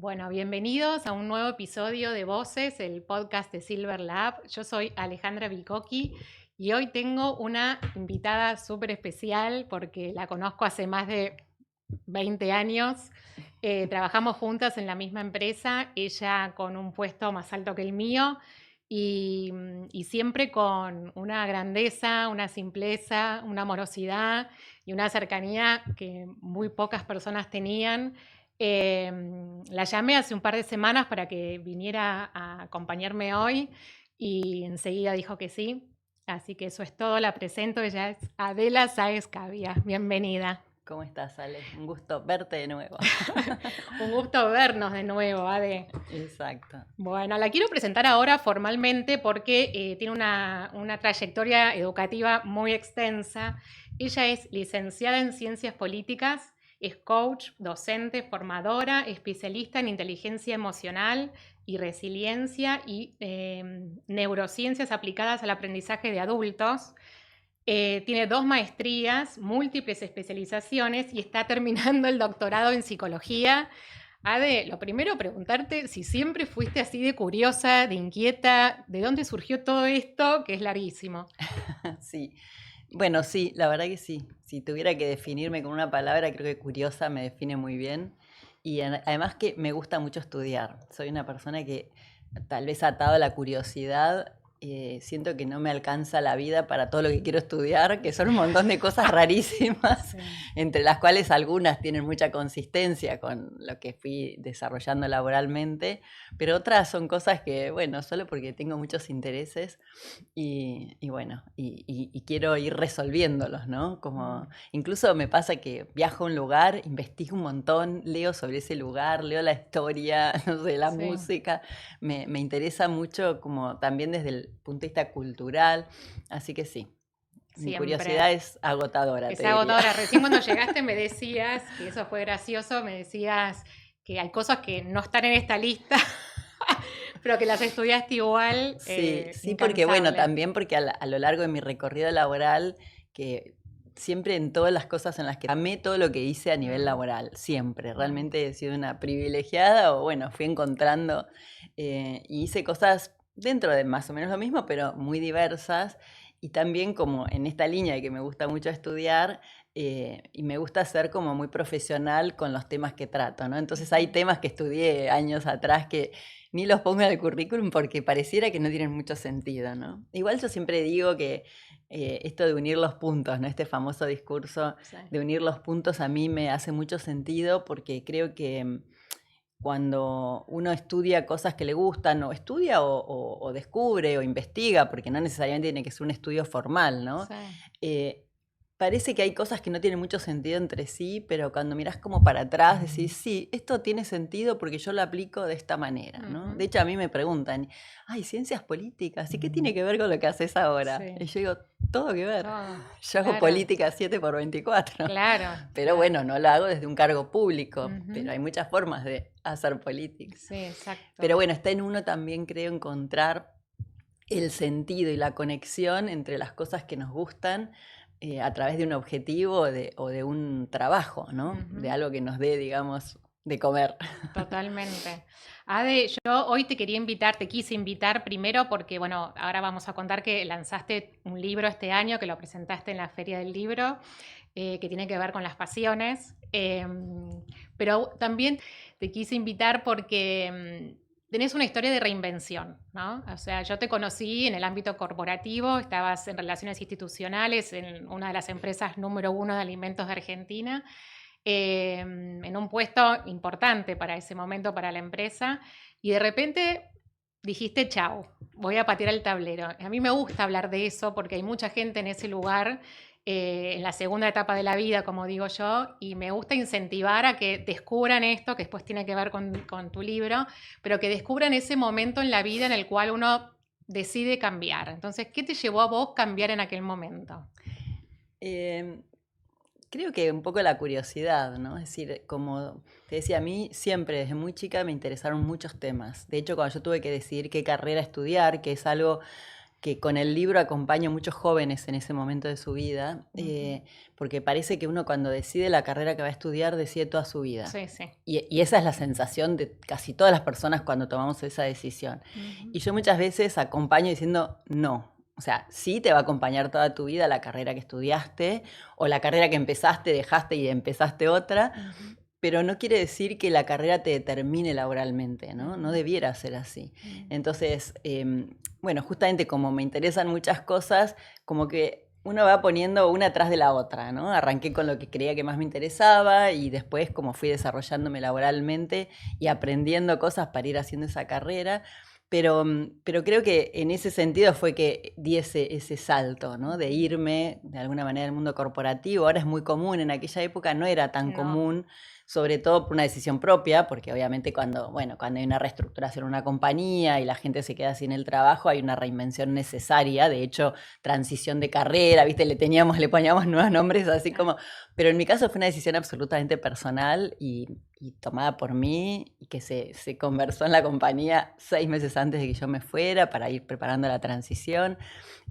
Bueno, bienvenidos a un nuevo episodio de Voces, el podcast de Silver Lab. Yo soy Alejandra Bicocchi y hoy tengo una invitada súper especial porque la conozco hace más de 20 años. Trabajamos juntas en la misma empresa, ella con un puesto más alto que el mío y siempre con una grandeza, una simpleza, una amorosidad y una cercanía que muy pocas personas tenían. La llamé hace un par de semanas para que viniera a acompañarme hoy y enseguida dijo que sí. Así que eso es todo, la presento, ella es Adela Sáez Cavia. Bienvenida. ¿Cómo estás, Ale? Un gusto verte de nuevo. Un gusto vernos de nuevo, Ade. Exacto. Bueno, la quiero presentar ahora formalmente porque tiene una trayectoria educativa muy extensa. Ella es licenciada en Ciencias Políticas, es coach, docente, formadora, especialista en inteligencia emocional y resiliencia y neurociencias aplicadas al aprendizaje de adultos. Tiene 2 maestrías, múltiples especializaciones y está terminando el doctorado en psicología. Ade, lo primero preguntarte si siempre fuiste así de curiosa, de inquieta, ¿de dónde surgió todo esto? Que es larguísimo. Sí. Bueno, sí, la verdad que sí. Si tuviera que definirme con una palabra, creo que curiosa me define muy bien. Y además que me gusta mucho estudiar. Soy una persona que tal vez atado a la curiosidad, siento que no me alcanza la vida para todo lo que quiero estudiar, que son un montón de cosas rarísimas, Sí. entre las cuales algunas tienen mucha consistencia con lo que fui desarrollando laboralmente, pero otras son cosas que, bueno, solo porque tengo muchos intereses y bueno, y quiero ir resolviéndolos, ¿no? Como incluso me pasa que viajo a un lugar, investigo un montón, leo sobre ese lugar, leo la historia, no sé, la Sí. música, me interesa mucho como también desde el punto de vista cultural, así que sí, mi Siempre. curiosidad es agotadora, te Es diría. agotadora. Recién cuando llegaste me decías, que eso fue gracioso, me decías que hay cosas que no están en esta lista, pero que las estudiaste igual, Sí, sí, porque bueno, incansable. también porque a lo largo de mi recorrido laboral, que siempre en todas las cosas en las que amé todo lo que hice a nivel Mm, laboral, siempre, mm. realmente he sido una privilegiada o bueno, fui encontrando y hice cosas dentro de más o menos lo mismo, pero muy diversas y también como en esta línea de que me gusta mucho estudiar y me gusta ser como muy profesional con los temas que trato, ¿no? Entonces hay temas que estudié años atrás que ni los pongo en el currículum porque pareciera que no tienen mucho sentido, ¿no? Igual yo siempre digo que esto de unir los puntos, ¿no? Este famoso discurso Sí. de unir los puntos a mí me hace mucho sentido porque creo que cuando uno estudia cosas que le gustan, o estudia o descubre o investiga, porque no necesariamente tiene que ser un estudio formal, ¿no? Sí. Eh, Parece que hay cosas que no tienen mucho sentido entre sí, pero cuando mirás como para atrás decís, sí, esto tiene sentido porque yo lo aplico de esta manera, ¿no? De Ujú. hecho, a mí me preguntan, ay, ciencias políticas, ¿y qué tiene que ver con lo que haces ahora? Y Sí. yo digo, todo que ver. Todo. Yo hago Claro, política 7 por 24. claro, Pero claro. bueno, no lo hago desde un cargo público, pero Ujú. hay muchas formas de hacer política. Sí, exacto. Pero bueno, está en uno también, creo, encontrar el sentido y la conexión entre las cosas que nos gustan a través de un objetivo o de un trabajo, ¿no? De Ujú. algo que nos dé, digamos, de comer. Totalmente. Ade, yo hoy te quería invitar, te quise invitar primero porque, bueno, ahora vamos a contar que lanzaste un libro este año, que lo presentaste en la Feria del Libro, que tiene que ver con las pasiones. Pero también te quise invitar porque tenés una historia de reinvención, ¿no? O sea, yo te conocí en el ámbito corporativo, estabas en relaciones institucionales en una de las empresas número 1 de alimentos de Argentina, en un puesto importante para ese momento para la empresa, y de repente dijiste, chao, voy a patear el tablero. A mí me gusta hablar de eso porque hay mucha gente en ese lugar, en la segunda etapa de la vida, como digo yo, y me gusta incentivar a que descubran esto, que después tiene que ver con tu libro, pero que descubran ese momento en la vida en el cual uno decide cambiar. Entonces, ¿qué te llevó a vos cambiar en aquel momento? Eh, Creo que un poco la curiosidad, ¿no? Es decir, como te decía, a mí siempre desde muy chica me interesaron muchos temas. De hecho, cuando yo tuve que decidir qué carrera estudiar, que es algo que con el libro acompaño a muchos jóvenes en ese momento de su vida, porque parece que uno cuando decide la carrera que va a estudiar, decide toda su vida. Sí, sí. Y esa es la sensación de casi todas las personas cuando tomamos esa decisión. Y yo muchas veces acompaño diciendo no. O sea, sí te va a acompañar toda tu vida la carrera que estudiaste o la carrera que empezaste, dejaste y empezaste otra, pero no quiere decir que la carrera te determine laboralmente, ¿no? No debiera ser así. Entonces, bueno, justamente como me interesan muchas cosas, como que uno va poniendo una atrás de la otra, ¿no? Arranqué con lo que creía que más me interesaba y después como fui desarrollándome laboralmente y aprendiendo cosas para ir haciendo esa carrera. Pero creo que en ese sentido fue que di ese salto, ¿no? De irme de alguna manera al mundo corporativo. Ahora es muy común, en aquella época no era tan común, sobre todo por una decisión propia, porque obviamente cuando hay una reestructuración en una compañía y la gente se queda sin el trabajo, hay una reinvención necesaria, de hecho, transición de carrera, ¿viste? Le poníamos nuevos nombres así como... Pero en mi caso fue una decisión absolutamente personal y tomada por mí, y que se conversó en la compañía 6 meses antes de que yo me fuera para ir preparando la transición.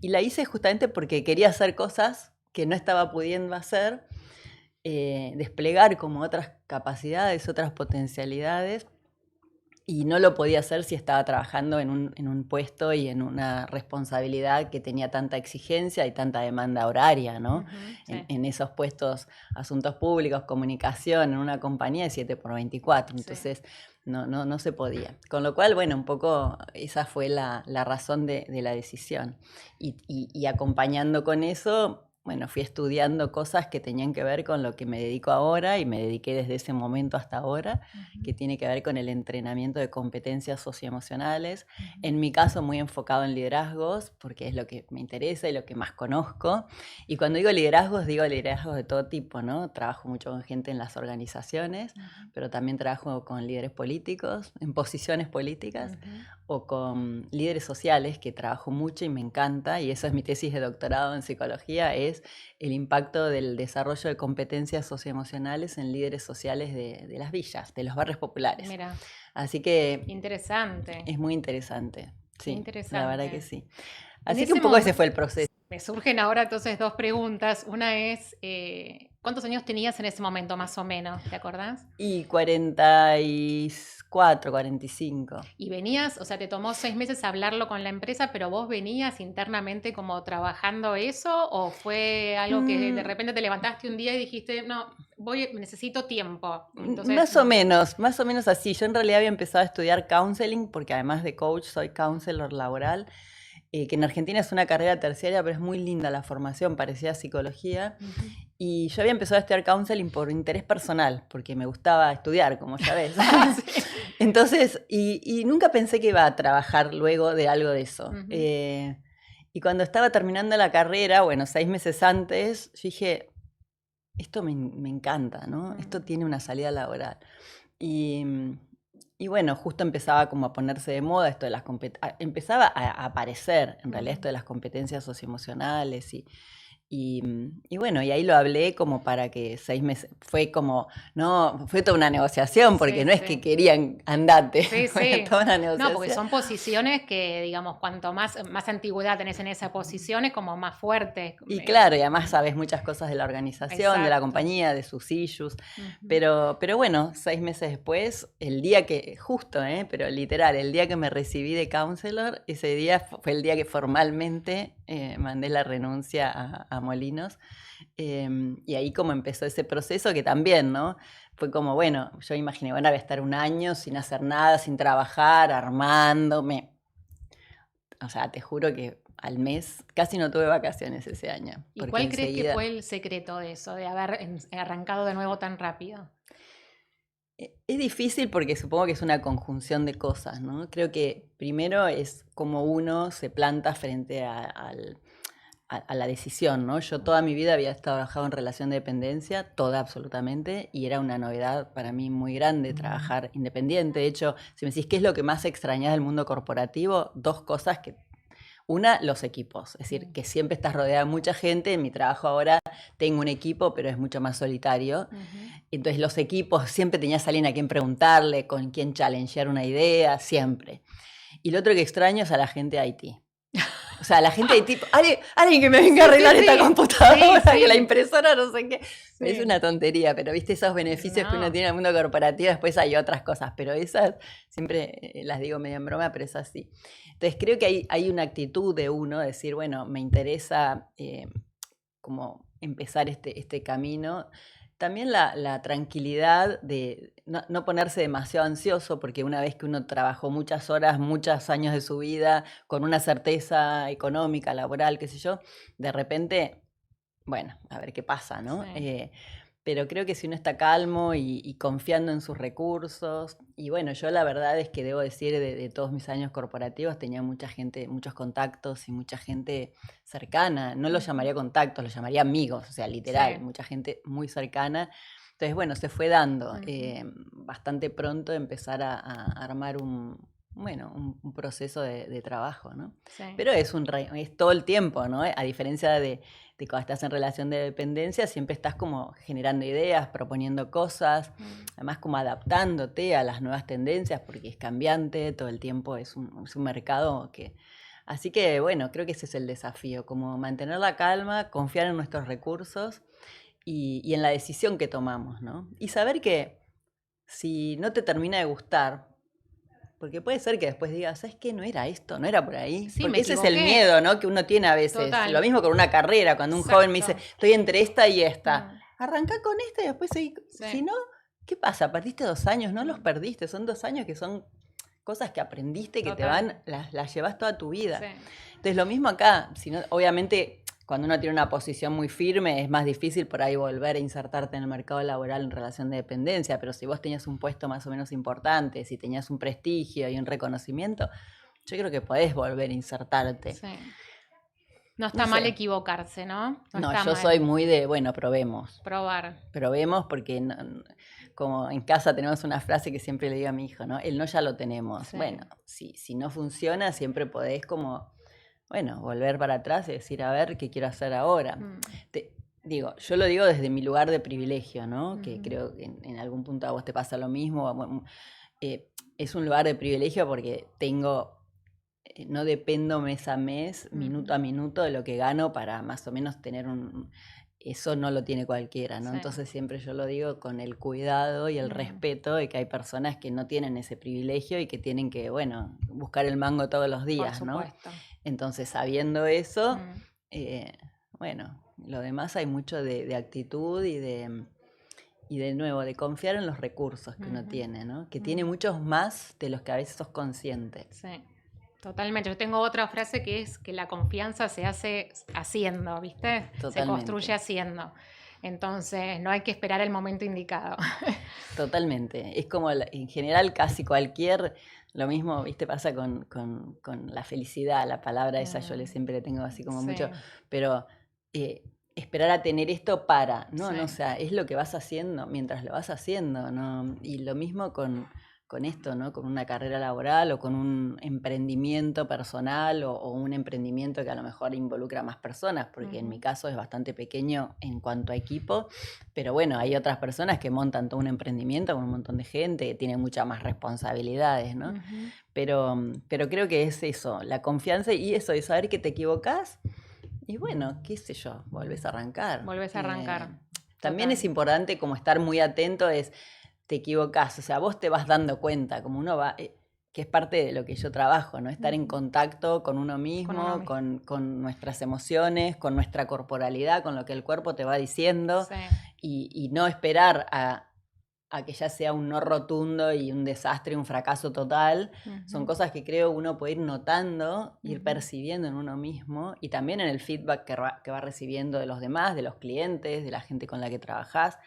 Y la hice justamente porque quería hacer cosas que no estaba pudiendo hacer, desplegar como otras capacidades, otras potencialidades, y no lo podía hacer si estaba trabajando en un puesto y en una responsabilidad que tenía tanta exigencia y tanta demanda horaria, ¿no? Sí. En esos puestos, asuntos públicos, comunicación, en una compañía de 7x24, entonces no se podía. Con lo cual, bueno, un poco esa fue la razón de la decisión. Y acompañando con eso, bueno, fui estudiando cosas que tenían que ver con lo que me dedico ahora y me dediqué desde ese momento hasta ahora, que tiene que ver con el entrenamiento de competencias socioemocionales. En mi caso, muy enfocado en liderazgos, porque es lo que me interesa y lo que más conozco. Y cuando digo liderazgos de todo tipo, ¿no? Trabajo mucho con gente en las organizaciones, pero también trabajo con líderes políticos, en posiciones políticas, o con líderes sociales, que trabajo mucho y me encanta, y esa es mi tesis de doctorado en psicología, es el impacto del desarrollo de competencias socioemocionales en líderes sociales de las villas, de los barrios populares. Mira. Así que... Interesante. Es muy interesante, sí, interesante. la verdad que sí. Así que un poco ese fue el proceso. Me surgen ahora entonces 2 preguntas. Una es, ¿cuántos años tenías en ese momento más o menos? ¿Te acordás? Y 44, 45. Y venías, o sea, te tomó 6 meses hablarlo con la empresa, pero vos venías internamente como trabajando eso, ¿o fue algo que de repente te levantaste un día y dijiste, no, necesito tiempo? Entonces, más o menos así. Yo en realidad había empezado a estudiar counseling, porque además de coach soy counselor laboral, que en Argentina es una carrera terciaria, pero es muy linda la formación, parecía psicología. Y yo había empezado a estudiar counseling por interés personal, porque me gustaba estudiar, como ya ves. Entonces, y nunca pensé que iba a trabajar luego de algo de eso. Y cuando estaba terminando la carrera, bueno, 6 meses antes, yo dije, esto me encanta, ¿no? Esto tiene una salida laboral. Y bueno, justo empezaba como a ponerse de moda esto de las empezaba a aparecer en realidad esto de las competencias socioemocionales y bueno, y ahí lo hablé como para que 6 meses, fue como, no, fue toda una negociación, porque no es que querían andate, fue toda una negociación. No, porque son posiciones que, digamos, cuanto más antigüedad tenés en esa posición, es como más fuerte. Y claro, y además sabes muchas cosas de la organización, de la compañía, de sus issues, pero bueno, 6 meses después, el día que, justo, pero literal, el día que me recibí de counselor, ese día fue el día que formalmente mandé la renuncia a Molinos, y ahí como empezó ese proceso que también, ¿no? Fue como, bueno, yo imaginé, bueno, voy a estar un año sin hacer nada, sin trabajar, armándome. O sea, te juro que al mes casi no tuve vacaciones ese año. ¿Y cuál crees que fue el secreto de eso, de haber arrancado de nuevo tan rápido? Es difícil porque supongo que es una conjunción de cosas, ¿no? Creo que primero es como uno se planta frente a la decisión, ¿no? Yo toda mi vida había trabajado en relación de dependencia, toda absolutamente, y era una novedad para mí muy grande trabajar independiente. De hecho, si me decís qué es lo que más extrañás del mundo corporativo, 2 cosas que... Una, los equipos, es decir, que siempre estás rodeada de mucha gente. En mi trabajo ahora tengo un equipo, pero es mucho más solitario. Entonces los equipos, siempre tenías a alguien a quien preguntarle, con quien challengear una idea, siempre. Y lo otro que extraño es a la gente de IT. O sea, la gente de tipo, alguien que me venga a arreglar esta computadora, que la impresora no sé qué. Es una tontería, pero viste esos beneficios que uno tiene en el mundo corporativo, después hay otras cosas, pero esas siempre las digo medio en broma, pero es así. Entonces creo que hay una actitud de uno, decir, bueno, me interesa como empezar este camino. También la tranquilidad de no ponerse demasiado ansioso, porque una vez que uno trabajó muchas horas, muchos años de su vida, con una certeza económica, laboral, qué sé yo, de repente, bueno, a ver qué pasa, ¿no? Sí. Pero creo que si uno está calmo y confiando en sus recursos, y bueno, yo la verdad es que debo decir, de todos mis años corporativos, tenía mucha gente, muchos contactos y mucha gente cercana. No los llamaría contactos, los llamaría amigos, o sea, literal, mucha gente muy cercana. Entonces, bueno, se fue dando bastante pronto empezar a armar un proceso de trabajo, ¿no? Sí. Pero es todo el tiempo, ¿no? A diferencia de cuando estás en relación de dependencia, siempre estás como generando ideas, proponiendo cosas, además como adaptándote a las nuevas tendencias, porque es cambiante, todo el tiempo es un mercado que... Así que bueno, creo que ese es el desafío, como mantener la calma, confiar en nuestros recursos y en la decisión que tomamos, ¿no? Y saber que si no te termina de gustar, porque puede ser que después digas, ¿sabes qué? No era esto, no era por ahí. Sí, Porque ese es el miedo, ¿no? Que uno tiene a veces. Total. Lo mismo con una carrera, cuando un joven me dice, estoy entre esta y esta. Arrancá con esta y después seguí. Si no, ¿qué pasa? Perdiste 2 años, no los perdiste. Son 2 años que son cosas que aprendiste, que te van, las llevas toda tu vida. Entonces, lo mismo acá. Si no, obviamente, cuando uno tiene una posición muy firme, es más difícil por ahí volver a insertarte en el mercado laboral en relación de dependencia, pero si vos tenías un puesto más o menos importante, si tenías un prestigio y un reconocimiento, yo creo que podés volver a insertarte. Sí. No está mal equivocarse, ¿no? No, yo soy muy de, bueno, probemos. Probar. Probemos porque, como en casa tenemos una frase que siempre le digo a mi hijo, ¿no? El no ya lo tenemos. Bueno, si no funciona, siempre podés como... Bueno, volver para atrás y decir, a ver, ¿qué quiero hacer ahora? Yo lo digo desde mi lugar de privilegio, ¿no? Que creo que en algún punto a vos te pasa lo mismo. Es un lugar de privilegio porque no dependo mes a mes, minuto a minuto de lo que gano para más o menos tener eso no lo tiene cualquiera, ¿no? Entonces siempre yo lo digo con el cuidado y el respeto de que hay personas que no tienen ese privilegio y que tienen que, bueno, buscar el mango todos los días, ¿no? Entonces, sabiendo eso, bueno, lo demás hay mucho de actitud y de nuevo, de confiar en los recursos que uno tiene, ¿no? Que tiene muchos más de los que a veces sos consciente. Sí. Totalmente. Yo tengo otra frase que es que la confianza se hace haciendo, ¿viste? Totalmente. Se construye haciendo. Entonces, no hay que esperar el momento indicado. Totalmente. Es como en general casi cualquier... Lo mismo, ¿viste? Pasa con la felicidad, la palabra esa yo siempre le tengo así como mucho... Pero esperar a tener esto para... No, o sea, es lo que vas haciendo mientras lo vas haciendo, ¿no? Y lo mismo con esto, ¿no? Con una carrera laboral o con un emprendimiento personal o un emprendimiento que a lo mejor involucra a más personas, porque en mi caso es bastante pequeño en cuanto a equipo, pero bueno, hay otras personas que montan todo un emprendimiento con un montón de gente, que tienen muchas más responsabilidades, ¿no? Pero creo que es eso, la confianza y eso de saber que te equivocás y bueno, qué sé yo, volvés a arrancar. También es importante como estar muy atento, te equivocás, o sea, vos te vas dando cuenta, como uno va, que es parte de lo que yo trabajo, ¿no? Estar en contacto con uno mismo, con nuestras emociones, con nuestra corporalidad, con lo que el cuerpo te va diciendo, y no esperar a que ya sea un no rotundo y un desastre, un fracaso total. Son cosas que creo uno puede ir notando, ir percibiendo en uno mismo, y también en el feedback que va recibiendo de los demás, de los clientes, de la gente con la que trabajás.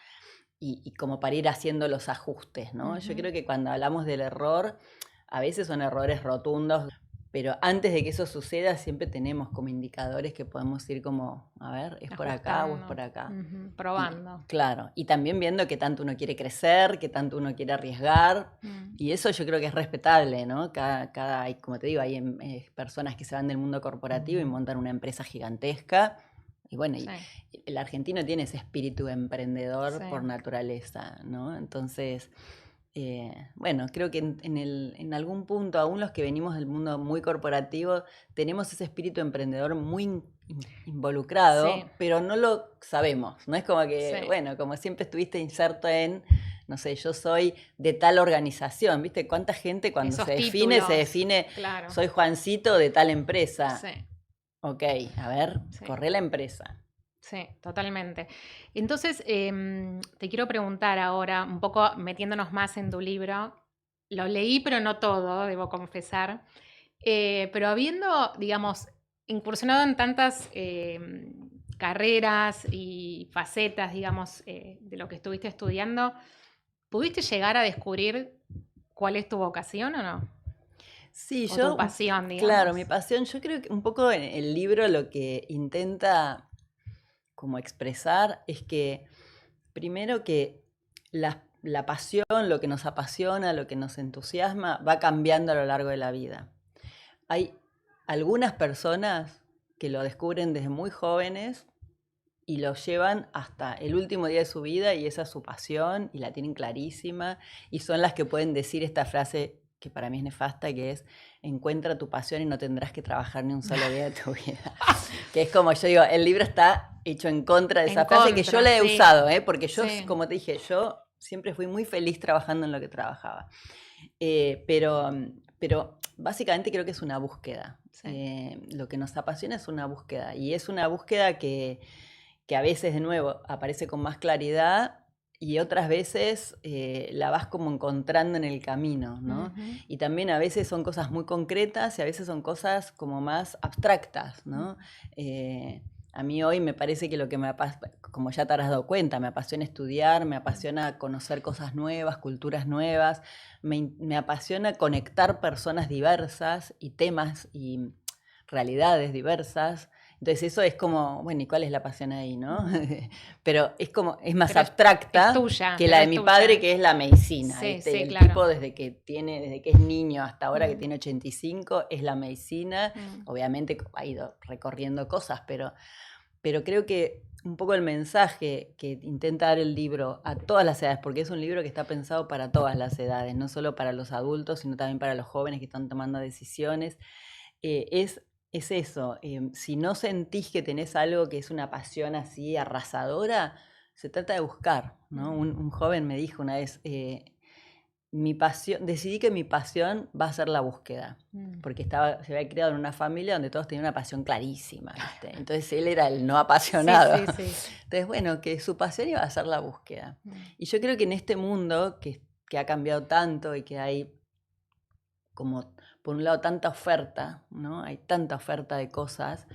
Y como para ir haciendo los ajustes, ¿no? Yo creo que cuando hablamos del error, a veces son errores rotundos, pero antes de que eso suceda siempre tenemos como indicadores que podemos ir como, a ver, ¿es por acá o es por acá? Probando. Claro, y también viendo qué tanto uno quiere crecer, qué tanto uno quiere arriesgar, y eso yo creo que es respetable, ¿no? Como te digo, hay personas que se van del mundo corporativo y montan una empresa gigantesca. Y bueno, y el argentino tiene ese espíritu emprendedor por naturaleza, ¿no? Entonces, bueno, creo que en algún punto, aún los que venimos del mundo muy corporativo, tenemos ese espíritu emprendedor muy involucrado, Sí, pero no lo sabemos. No es como que, sí. bueno, como siempre estuviste inserto en, no sé, yo soy de tal organización, ¿viste? ¿Cuánta gente cuando Esos se títulos, define, claro. soy Juancito de tal empresa? Sí, Ok, a ver, sí. corre la empresa. Sí, totalmente. Entonces, te quiero preguntar ahora, un poco metiéndonos más en tu libro. Lo leí, pero no todo, debo confesar. Pero habiendo, digamos, incursionado en tantas carreras y facetas, digamos, de lo que estuviste estudiando, ¿pudiste llegar a descubrir cuál es tu vocación o no? Sí, O tu yo, pasión, claro, digamos. mi pasión, yo creo que un poco en el libro lo que intenta como expresar es que primero que la pasión, lo que nos apasiona, lo que nos entusiasma, va cambiando a lo largo de la vida. Hay algunas personas que lo descubren desde muy jóvenes y lo llevan hasta el último día de su vida y esa es su pasión y la tienen clarísima y son las que pueden decir esta frase que para mí es nefasta, que es encuentra tu pasión y no tendrás que trabajar ni un solo día de tu vida. Que es como yo digo, el libro está hecho en contra de En esa frase que yo contra, la he sí. usado, porque yo, Sí. como te dije, yo siempre fui muy feliz trabajando en lo que trabajaba. Pero básicamente creo que es una búsqueda. Sí. Lo que nos apasiona es una búsqueda y es una búsqueda que a veces de nuevo aparece con más claridad y otras veces la vas como encontrando en el camino, ¿no? Ujú. Y también a veces son cosas muy concretas y a veces son cosas como más abstractas, ¿no? A mí hoy me parece que lo que me apasiona, como ya te habrás dado cuenta, me apasiona estudiar, me apasiona conocer cosas nuevas, culturas nuevas, me apasiona conectar personas diversas y temas y realidades diversas. Entonces eso es como, bueno, ¿y cuál es la pasión ahí, no? Pero es como, es más Pero es abstracta tuya, que la pero de es mi padre, tuya. que es la medicina, Sí, ¿viste? Y sí, el claro. tipo desde que es niño hasta ahora que Mm, tiene 85, es la medicina. mm, Obviamente ha ido recorriendo cosas, pero creo que un poco el mensaje que intenta dar el libro a todas las edades, porque es un libro que está pensado para todas las edades, no solo para los adultos, sino también para los jóvenes que están tomando decisiones, eh, es, es eso. Si no sentís que tenés algo que es una pasión así arrasadora, se trata de buscar, ¿no? mm, Un joven me dijo una vez, mi pasión, decidí que mi pasión va a ser la búsqueda, mm. porque se había criado en una familia donde todos tenían una pasión clarísima, ¿viste? Entonces él era el no Sí, apasionado. sí, sí. Entonces, bueno, que su pasión iba a ser la búsqueda. Mm, Y yo creo que en este mundo que ha cambiado tanto y que hay como, por un lado, tanta oferta, ¿no? Hay tanta oferta de cosas,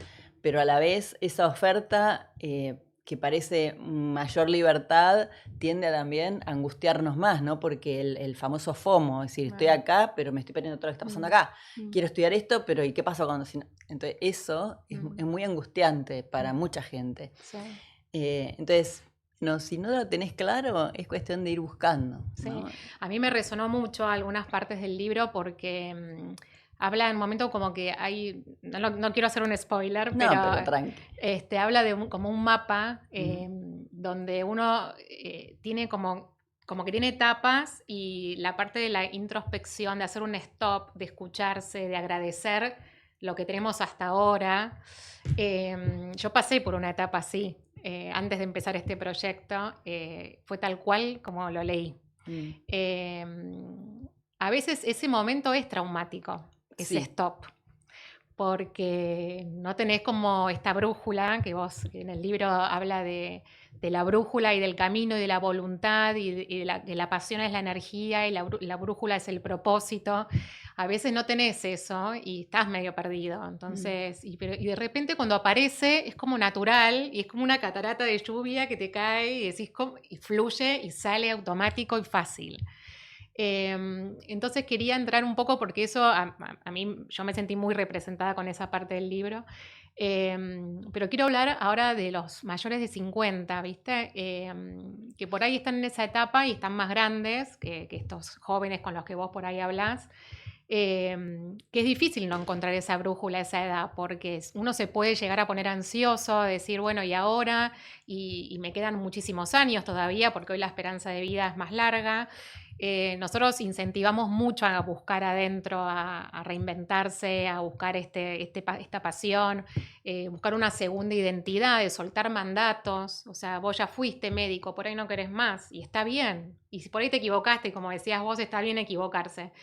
pero a la vez esa oferta que parece mayor libertad tiende a también a angustiarnos más, ¿no? Porque el famoso FOMO, es decir, estoy bueno, acá, pero me estoy perdiendo todo lo que está pasando mm, acá. mm, Quiero estudiar esto, pero ¿y qué pasa cuando...? Entonces, eso mm, es muy angustiante para mm. mucha gente. Sí, Entonces, no, si no lo tenés claro, es cuestión de ir buscando, sí. ¿no? A mí me resonó mucho algunas partes del libro porque habla en un momento como que hay, no quiero hacer un spoiler, No, pero pero tranqui. habla de como un mapa Ujú. donde uno tiene como que tiene etapas y la parte de la introspección, de hacer un stop, de escucharse, de agradecer lo que tenemos hasta ahora. Yo pasé por una etapa así, antes de empezar este proyecto, fue tal cual como lo leí. Mm. Eh, a veces ese momento es traumático, ese Sí, stop, porque no tenés como esta brújula, que en el libro habla de la brújula y del camino y de la voluntad y de la pasión es la energía y la brújula es el propósito. A veces no tenés eso y estás medio perdido. mm, Entonces, y de repente cuando aparece es como natural y es como una catarata de lluvia que te cae y decís y fluye y sale automático y fácil. Entonces quería entrar un poco porque eso a mí yo me sentí muy representada con esa parte del libro. Pero quiero hablar ahora de los mayores de 50, ¿viste? Que por ahí están en esa etapa y están más grandes que estos jóvenes con los que vos por ahí hablás. que es difícil no encontrar esa brújula a esa edad, porque uno se puede llegar a poner ansioso, decir, bueno, ¿y ahora? Y me quedan muchísimos años todavía, porque hoy la esperanza de vida es más larga. Nosotros incentivamos mucho a buscar adentro, a reinventarse, a buscar esta pasión, buscar una segunda identidad, de soltar mandatos. O sea, vos ya fuiste médico, por ahí no querés más, y está bien. Y si por ahí te equivocaste, como decías vos, está bien equivocarse.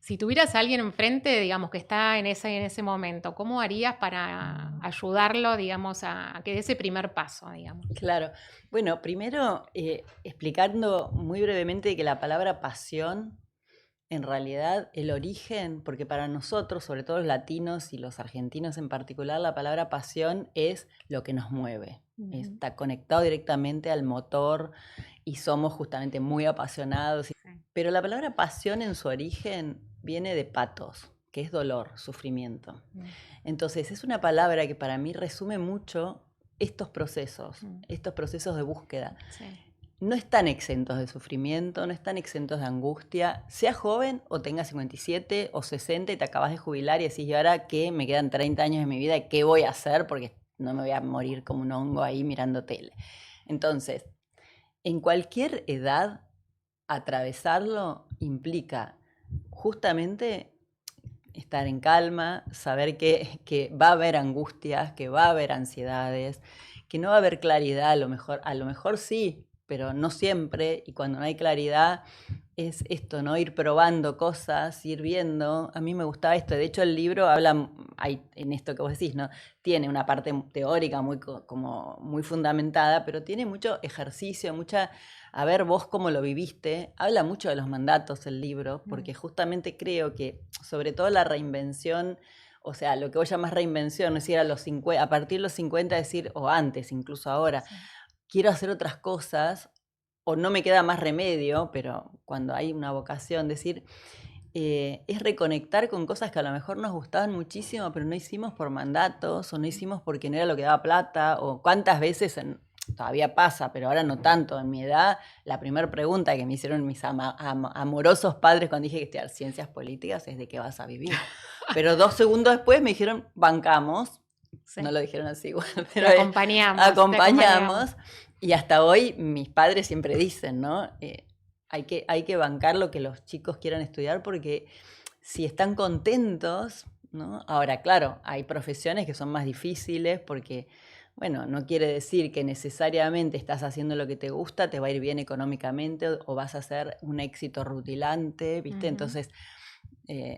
Si tuvieras a alguien enfrente, digamos, que está en ese momento, ¿cómo harías para ayudarlo, digamos, a que dé ese primer paso, digamos? Claro. Bueno, primero explicando muy brevemente que la palabra pasión, en realidad el origen, porque para nosotros, sobre todo los latinos y los argentinos en particular, la palabra pasión es lo que nos mueve. Está conectado directamente al motor y somos justamente muy apasionados. Sí. Pero la palabra pasión en su origen viene de patos, que es dolor, sufrimiento. Entonces es una palabra que para mí resume mucho estos procesos de búsqueda. Sí. No están exentos de sufrimiento, no están exentos de angustia. Seas joven o tengas 57 o 60 y te acabas de jubilar y decís, ¿y ahora qué? Me quedan 30 años de mi vida, ¿qué voy a hacer? Porque no me voy a morir como un hongo ahí mirando tele. Entonces, en cualquier edad, atravesarlo implica justamente estar en calma, saber que va a haber angustias, que va a haber ansiedades, que no va a haber claridad, a lo mejor sí, pero no siempre, y cuando no hay claridad es esto, ¿no? Ir probando cosas, ir viendo. A mí me gustaba esto, de hecho el libro habla, en esto que vos decís, ¿no? Tiene una parte teórica como muy fundamentada, pero tiene mucho ejercicio, mucha, a ver vos cómo lo viviste. Habla mucho de los mandatos el libro, porque justamente creo que, sobre todo la reinvención, o sea, lo que vos llamás reinvención, es decir, a partir de los 50 decir, o antes, incluso ahora, sí, quiero hacer otras cosas, o no me queda más remedio, pero cuando hay una vocación, decir, es reconectar con cosas que a lo mejor nos gustaban muchísimo, pero no hicimos por mandatos, o no hicimos porque no era lo que daba plata, o cuántas veces, todavía pasa, pero ahora no tanto, en mi edad, la primera pregunta que me hicieron mis amorosos padres cuando dije que estudiar ciencias políticas es de qué vas a vivir. Pero 2 segundos después me dijeron, bancamos. Sí. No lo dijeron así igual, pero te acompañamos. Y hasta hoy mis padres siempre dicen, ¿no? Hay que bancar lo que los chicos quieran estudiar porque si están contentos, ¿no? Ahora, claro, hay profesiones que son más difíciles porque, bueno, no quiere decir que necesariamente estás haciendo lo que te gusta, te va a ir bien económicamente o vas a ser un éxito rutilante, ¿viste? Entonces,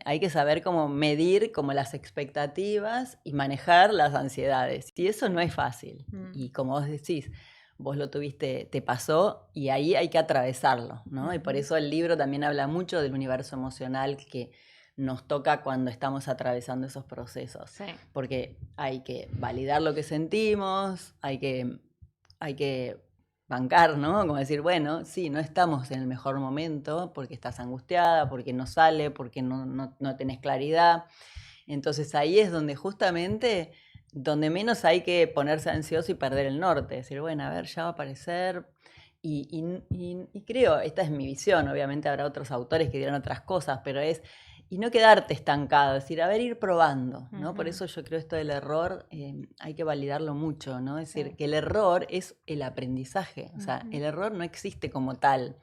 hay que saber cómo medir como las expectativas y manejar las ansiedades. Y eso no es fácil. Y como vos decís, vos lo tuviste, te pasó y ahí hay que atravesarlo, ¿no? Y por eso el libro también habla mucho del universo emocional que nos toca cuando estamos atravesando esos procesos. Sí. Porque hay que validar lo que sentimos, hay que bancar, ¿no? Como decir, bueno, sí, no estamos en el mejor momento porque estás angustiada, porque no sale, porque no tenés claridad. Entonces ahí es donde justamente, donde menos hay que ponerse ansioso y perder el norte. Decir, bueno, a ver, ya va a aparecer. Y creo, esta es mi visión, obviamente habrá otros autores que dirán otras cosas, pero y no quedarte estancado, es decir, a ver, ir probando, ¿no? Por eso yo creo esto del error, hay que validarlo mucho, ¿no? Es decir, que el error es el aprendizaje, o sea, el error no existe como tal.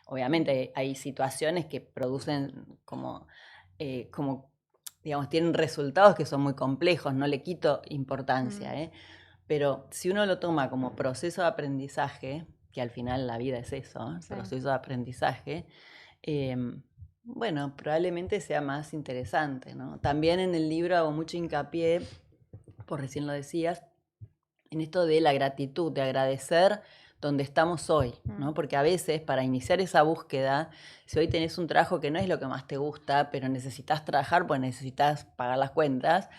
Obviamente hay situaciones que producen como, digamos, tienen resultados que son muy complejos, no le quito importancia, pero si uno lo toma como proceso de aprendizaje, que al final la vida es eso, sí, proceso de aprendizaje, bueno, probablemente sea más interesante, ¿no? También en el libro hago mucho hincapié, por recién lo decías, en esto de la gratitud, de agradecer donde estamos hoy, ¿no? Porque a veces para iniciar esa búsqueda, si hoy tenés un trabajo que no es lo que más te gusta, pero necesitas trabajar, pues necesitas pagar las cuentas,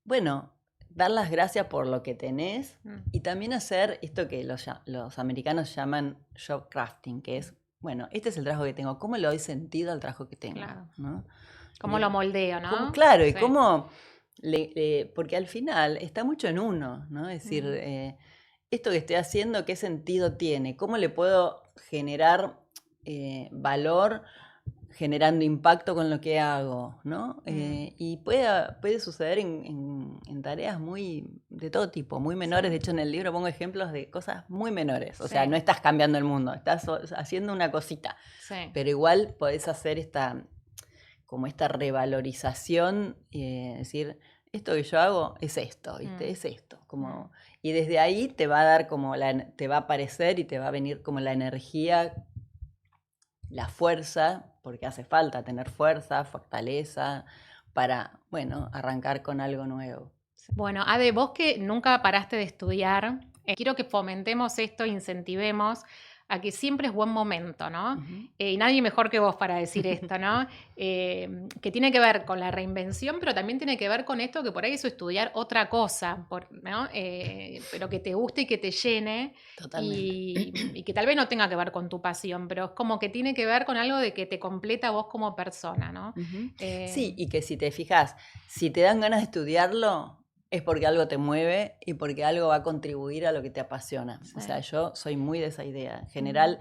bueno, dar las gracias por lo que tenés y también hacer esto que los americanos llaman job crafting, que es, bueno, este es el trabajo que tengo, ¿cómo le doy sentido al trabajo que tengo? Claro. ¿No? ¿Cómo lo moldeo, no? Claro, y cómo, porque al final está mucho en uno, ¿no? Es decir, esto que estoy haciendo, ¿qué sentido tiene? ¿Cómo le puedo generar valor generando impacto con lo que hago, ¿no? Y puede suceder en tareas muy de todo tipo, muy menores. De hecho, en el libro pongo ejemplos de cosas muy menores. O sea, no estás cambiando el mundo, estás haciendo una cosita. Pero igual podés hacer esta revalorización y decir, esto que yo hago es esto, ¿viste? Es esto. Y desde ahí te va a dar te va a aparecer y te va a venir como la energía, la fuerza, porque hace falta tener fuerza, fortaleza, para, arrancar con algo nuevo. Bueno, Ade, vos que nunca paraste de estudiar, quiero que fomentemos esto, incentivemos a que siempre es buen momento, ¿no? Uh-huh. Y nadie mejor que vos para decir esto, ¿no? Que tiene que ver con la reinvención, pero también tiene que ver con esto que por ahí es estudiar otra cosa, ¿no? Pero que te guste y que te llene. Y que tal vez no tenga que ver con tu pasión, pero es como que tiene que ver con algo de que te completa a vos como persona, ¿no? Uh-huh. Sí, y que si te fijas, si te dan ganas de estudiarlo, es porque algo te mueve y porque algo va a contribuir a lo que te apasiona. Sí. O sea, yo soy muy de esa idea. En general,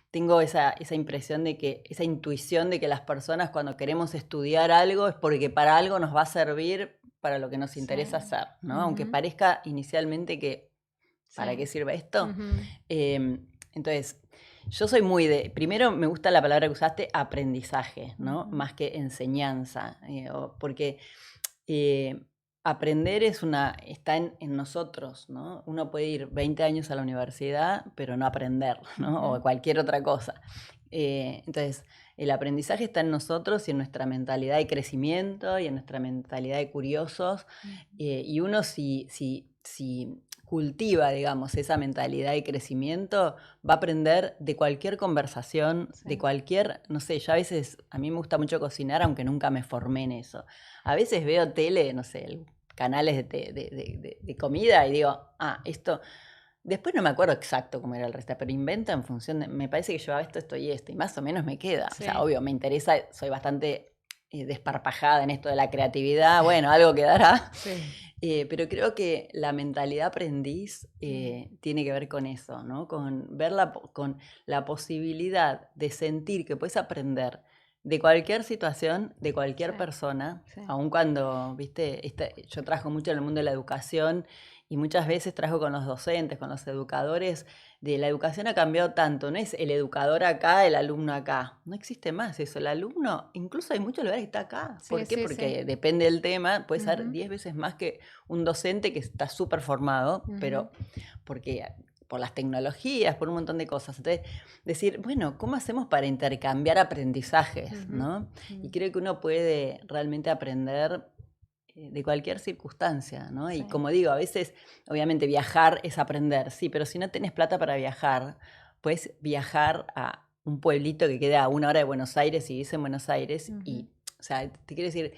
tengo esa impresión de que, esa intuición de que las personas cuando queremos estudiar algo es porque para algo nos va a servir para lo que nos interesa hacer, ¿no? Aunque parezca inicialmente que, ¿para qué sirve esto? Entonces, yo soy muy primero me gusta la palabra que usaste, aprendizaje, ¿no? Más que enseñanza, porque aprender está en nosotros, ¿no? Uno puede ir 20 años a la universidad, pero no aprender, ¿no? O cualquier otra cosa. Entonces, el aprendizaje está en nosotros y en nuestra mentalidad de crecimiento y en nuestra mentalidad de curiosos. Y uno si cultiva, digamos, esa mentalidad de crecimiento, va a aprender de cualquier conversación, de cualquier, no sé, yo a veces, a mí me gusta mucho cocinar, aunque nunca me formé en eso. A veces veo tele, no sé, canales de comida y digo, esto... Después no me acuerdo exacto cómo era el resto, pero invento en función de, me parece que yo esto y esto, y más o menos me queda. O sea, obvio, me interesa, soy bastante desparpajada en esto de la creatividad, bueno, algo quedará. Pero creo que la mentalidad aprendiz tiene que ver con eso, ¿no? Con con la posibilidad de sentir que puedes aprender de cualquier situación, de cualquier persona, aun cuando, viste, yo trabajo mucho en el mundo de la educación y muchas veces trabajo con los docentes, con los educadores. La educación ha cambiado tanto, no es el educador acá, el alumno acá. No existe más eso. El alumno, incluso hay muchos lugares que está acá. ¿Por qué? Porque depende del tema, puede ser 10 veces más que un docente que está súper formado, pero por las tecnologías, por un montón de cosas. Entonces, decir, bueno, ¿cómo hacemos para intercambiar aprendizajes? ¿No? Y creo que uno puede realmente aprender de cualquier circunstancia, ¿no? Y como digo, a veces, obviamente, viajar es aprender, sí, pero si no tenés plata para viajar, puedes viajar a un pueblito que queda a 1 hora de Buenos Aires y vivís en Buenos Aires y, o sea, te quiero decir,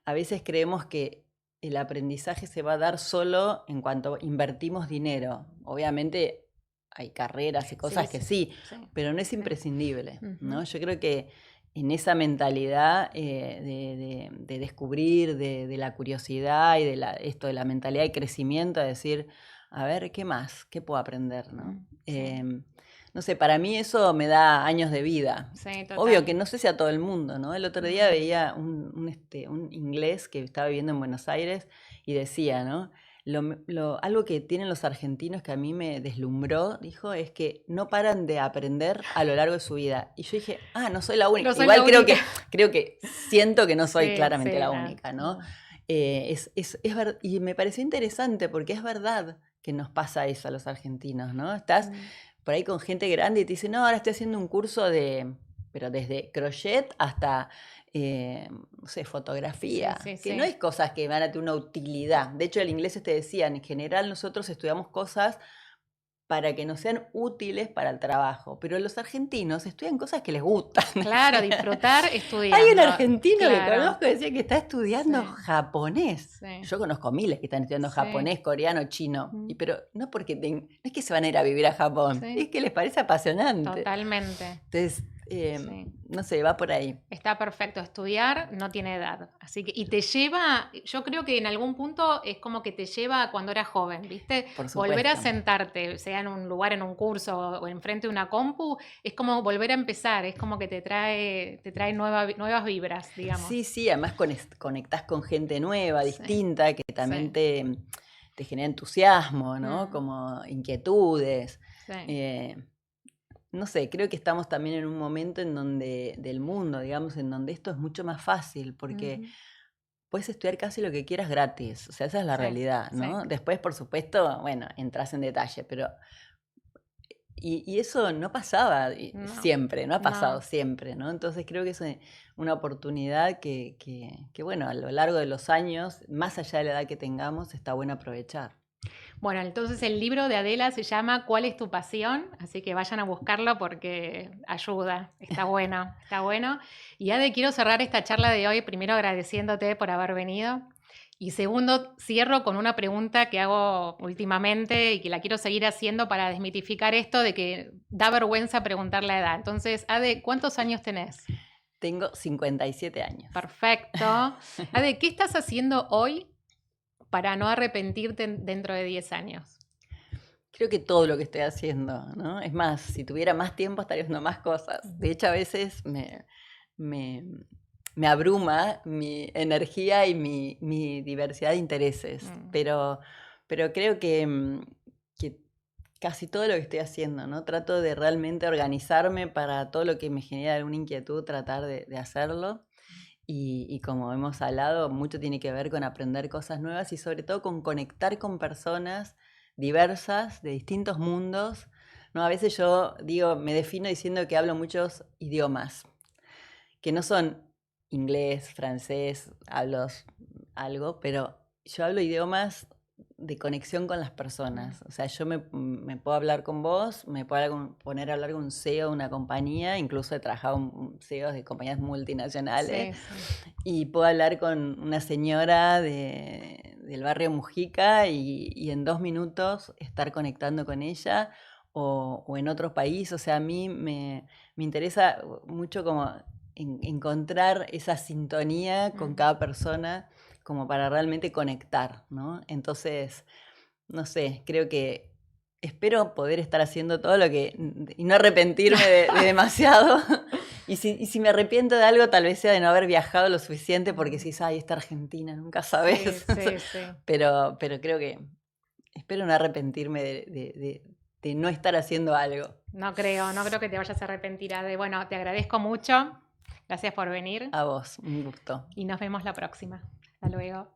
a veces creemos que el aprendizaje se va a dar solo en cuanto invertimos dinero. Obviamente hay carreras y cosas que sí, pero no es imprescindible, ¿no? Yo creo que en esa mentalidad de descubrir, de la curiosidad y esto de la mentalidad de crecimiento, de decir, a ver, ¿qué más? ¿Qué puedo aprender? ¿No? No sé, para mí eso me da años de vida. Obvio que no sé si a todo el mundo, ¿no? El otro día veía un inglés que estaba viviendo en Buenos Aires y decía, ¿no? Algo que tienen los argentinos que a mí me deslumbró, dijo, es que no paran de aprender a lo largo de su vida. Y yo dije, no soy la única. Igual creo que siento que no soy claramente la única, ¿no? Y me pareció interesante porque es verdad que nos pasa eso a los argentinos, ¿no? Estás por ahí con gente grande y te dice, no, ahora estoy haciendo un curso pero desde crochet hasta... no sé, fotografía, que no es cosas que van a tener una utilidad. De hecho, el inglés te decía, en general nosotros estudiamos cosas para que nos sean útiles para el trabajo, pero los argentinos estudian cosas que les gustan. Claro, disfrutar estudiando. Hay un argentino que conozco que decía que está estudiando japonés. Yo conozco miles que están estudiando japonés, coreano, chino, pero no porque no es que se van a ir a vivir a Japón, es que les parece apasionante. Totalmente. Entonces, Sí. No sé, va por ahí. Está perfecto, estudiar no tiene edad. Así que, y te lleva, yo creo que en algún punto es como que te lleva a cuando eras joven, ¿viste? Por Volver a supuesto. sentarte, sea en un lugar, en un curso o enfrente de una compu, es como volver a empezar, es como que te trae nuevas vibras, digamos. Sí, sí, además conectás con gente nueva, Sí, distinta, que también sí. te genera entusiasmo, ¿no? Mm, Como inquietudes. sí. Eh, no sé, creo que estamos también en un momento en donde, del mundo, digamos, en donde esto es mucho más fácil, porque Ujú, puedes estudiar casi lo que quieras gratis, o sea, esa es la sí, realidad, sí. ¿no? Después, por supuesto, bueno, entras en detalle, pero y eso no pasaba No, siempre, no ha pasado no. siempre, ¿no? Entonces creo que es una oportunidad que, bueno, a lo largo de los años, más allá de la edad que tengamos, está bueno aprovechar. Bueno, entonces el libro de Adela se llama ¿Cuál es tu pasión? Así que vayan a buscarlo porque ayuda, está bueno, está bueno. Y Ade, quiero cerrar esta charla de hoy primero agradeciéndote por haber venido. Y segundo, cierro con una pregunta que hago últimamente y que la quiero seguir haciendo para desmitificar esto de que da vergüenza preguntar la edad. Entonces, Ade, ¿cuántos años tenés? Tengo 57 años. Perfecto. Ade, ¿qué estás haciendo hoy para no arrepentirte dentro de 10 años? Creo que todo lo que estoy haciendo, ¿no? Es más, si tuviera más tiempo estaría haciendo más cosas. De hecho, a veces me, me abruma mi energía y mi diversidad de intereses, Mm, pero creo que casi todo lo que estoy haciendo, ¿no? Trato de realmente organizarme para todo lo que me genera alguna inquietud, tratar de hacerlo. Y como hemos hablado, mucho tiene que ver con aprender cosas nuevas y sobre todo con conectar con personas diversas de distintos mundos. ¿No? A veces yo digo, me defino diciendo que hablo muchos idiomas, que no son inglés, francés, hablo algo, pero yo hablo idiomas de conexión con las mm. personas. O sea, yo me puedo hablar con vos, me puedo poner a hablar con un CEO de una compañía, incluso he trabajado con CEOs de compañías multinacionales, Sí, sí. y puedo hablar con una señora del barrio Mujica y en 2 minutos estar conectando con ella o en otro país. O sea, a mí me interesa mucho como encontrar esa sintonía con Mm. cada persona como para realmente conectar, ¿no? Entonces, no sé, creo que espero poder estar haciendo todo lo que y no arrepentirme de demasiado. Y si me arrepiento de algo, tal vez sea de no haber viajado lo suficiente, porque si Mm. dices, ay, esta Argentina, nunca Sí, sabes. sí, sí. Pero creo que espero no arrepentirme de no estar haciendo algo. No creo que te vayas a arrepentir, Ade. Bueno, te agradezco mucho. Gracias por venir A vos, un gusto. y nos vemos la próxima. Hasta luego.